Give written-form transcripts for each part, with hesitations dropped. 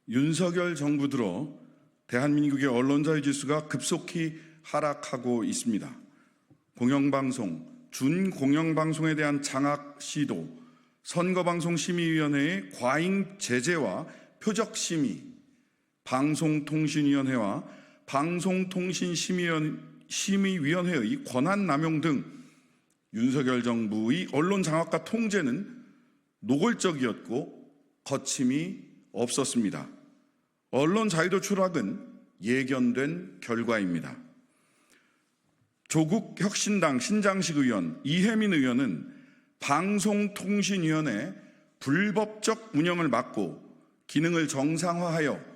윤석열 정부 들어 대한민국의 언론 자유 지수가 급속히 하락하고 있습니다. 공영방송, 준공영방송에 대한 장악 시도, 선거방송심의위원회의 과잉 제재와 표적심의, 방송통신위원회와 방송통신심의위원회의 권한 남용 등 윤석열 정부의 언론 장악과 통제는 노골적이었고 거침이 없었습니다. 언론 자유도 추락은 예견된 결과입니다. 조국 혁신당 신장식 의원 이혜민 의원은 방송통신위원회 불법적 운영을 막고 기능을 정상화하여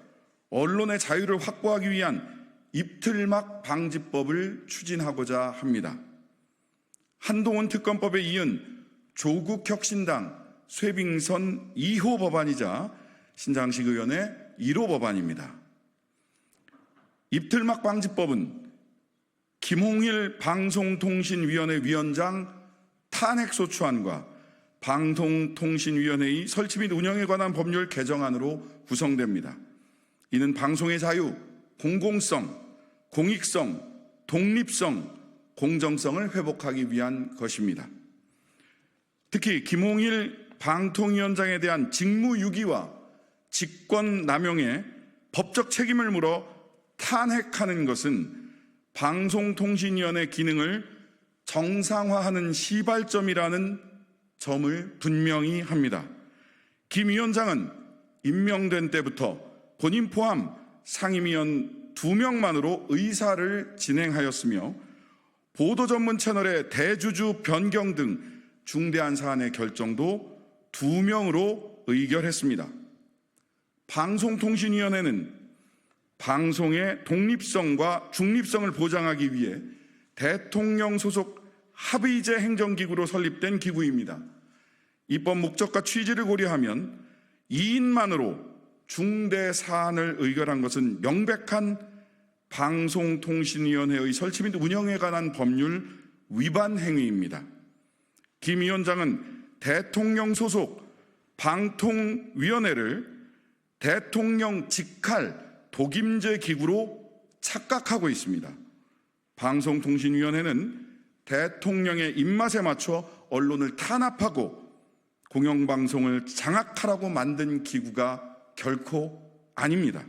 언론의 자유를 확보하기 위한 입틀막 방지법을 추진하고자 합니다. 한동훈 특검법에 이은 조국 혁신당 쇄빙선 2호 법안이자 신장식 의원의 1호 법안입니다. 입틀막 방지법은 김홍일 방송통신위원회 위원장 탄핵소추안과 방송통신위원회의 설치 및 운영에 관한 법률 개정안으로 구성됩니다. 이는 방송의 자유, 공공성, 공익성, 독립성, 공정성을 회복하기 위한 것입니다. 특히 김홍일 방통위원장에 대한 직무유기와 직권남용에 법적 책임을 물어 탄핵하는 것은 방송통신위원회 기능을 정상화하는 시발점이라는 점을 분명히 합니다. 김 위원장은 임명된 때부터 본인 포함 상임위원 2명만으로 의사를 진행하였으며 보도 전문 채널의 대주주 변경 등 중대한 사안의 결정도 2명으로 의결했습니다. 방송통신위원회는 방송의 독립성과 중립성을 보장하기 위해 대통령 소속 합의제 행정기구로 설립된 기구입니다. 입법 목적과 취지를 고려하면 2인만으로 중대 사안을 의결한 것은 명백한 방송통신위원회의 설치 및 운영에 관한 법률 위반 행위입니다. 김 위원장은 대통령 소속 방통위원회를 대통령 직할 독임제 기구로 착각하고 있습니다. 방송통신위원회는 대통령의 입맛에 맞춰 언론을 탄압하고 공영방송을 장악하라고 만든 기구가 결코 아닙니다.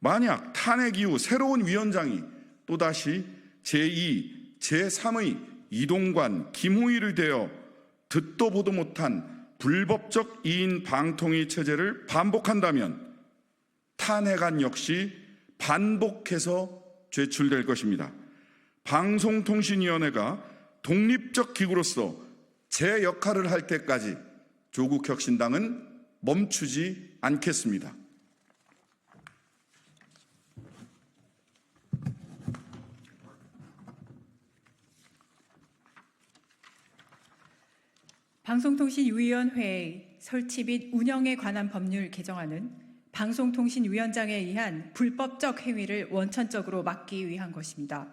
만약 탄핵 이후 새로운 위원장이 또다시 제2, 제3의 이동관, 김우일이 되어 듣도 보도 못한 불법적 2인 방통위 체제를 반복한다면 탄핵안 역시 반복해서 제출될 것입니다. 방송통신위원회가 독립적 기구로서 제 역할을 할 때까지 조국 혁신당은 멈추지 않겠습니다. 방송통신위원회의 설치 및 운영에 관한 법률 개정안은 방송통신위원장에 의한 불법적 행위를 원천적으로 막기 위한 것입니다.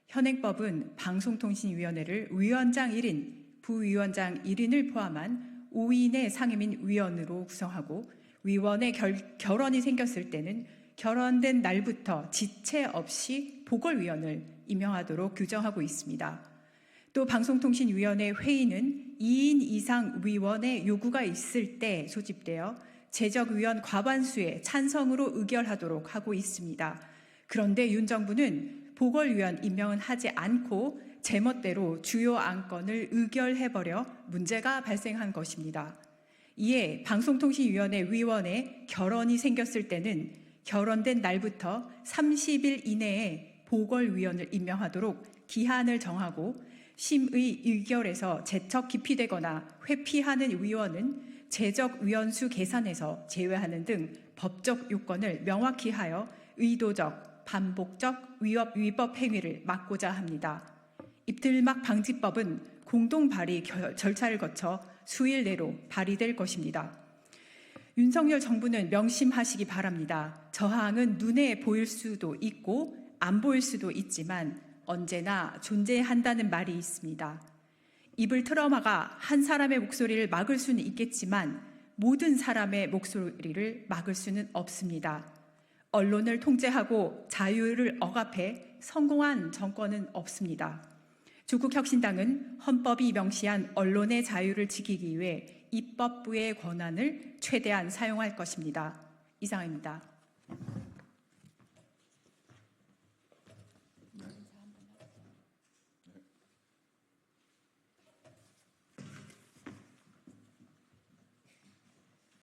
현행법은 방송통신위원회를 위원장 1인, 부위원장 1인을 포함한 5인의 상임인 위원으로 구성하고 위원의 결원이 생겼을 때는 결원된 날부터 지체 없이 보궐위원을 임명하도록 규정하고 있습니다. 또 방송통신위원회 회의는 2인 이상 위원의 요구가 있을 때 소집되어 제적위원 과반수의 찬성으로 의결하도록 하고 있습니다. 그런데 윤 정부는 보궐위원 임명은 하지 않고 제멋대로 주요 안건을 의결해버려 문제가 발생한 것입니다. 이에 방송통신위원회 위원의 결원이 생겼을 때는 결원된 날부터 30일 이내에 보궐위원을 임명하도록 기한을 정하고 심의 의결에서 제척 기피되거나 회피하는 위원은 제적위원수 계산에서 제외하는 등 법적 요건을 명확히 하여 의도적, 반복적 위법 행위를 막고자 합니다. 입틀막 방지법은 공동 발의 절차를 거쳐 수일 내로 발의될 것입니다. 윤석열 정부는 명심하시기 바랍니다. 저항은 눈에 보일 수도 있고 안 보일 수도 있지만 언제나 존재한다는 말이 있습니다. 입을 틀어막아 한 사람의 목소리를 막을 수는 있겠지만 모든 사람의 목소리를 막을 수는 없습니다. 언론을 통제하고 자유를 억압해 성공한 정권은 없습니다. 조국혁신당은 헌법이 명시한 언론의 자유를 지키기 위해 입법부의 권한을 최대한 사용할 것입니다. 이상입니다.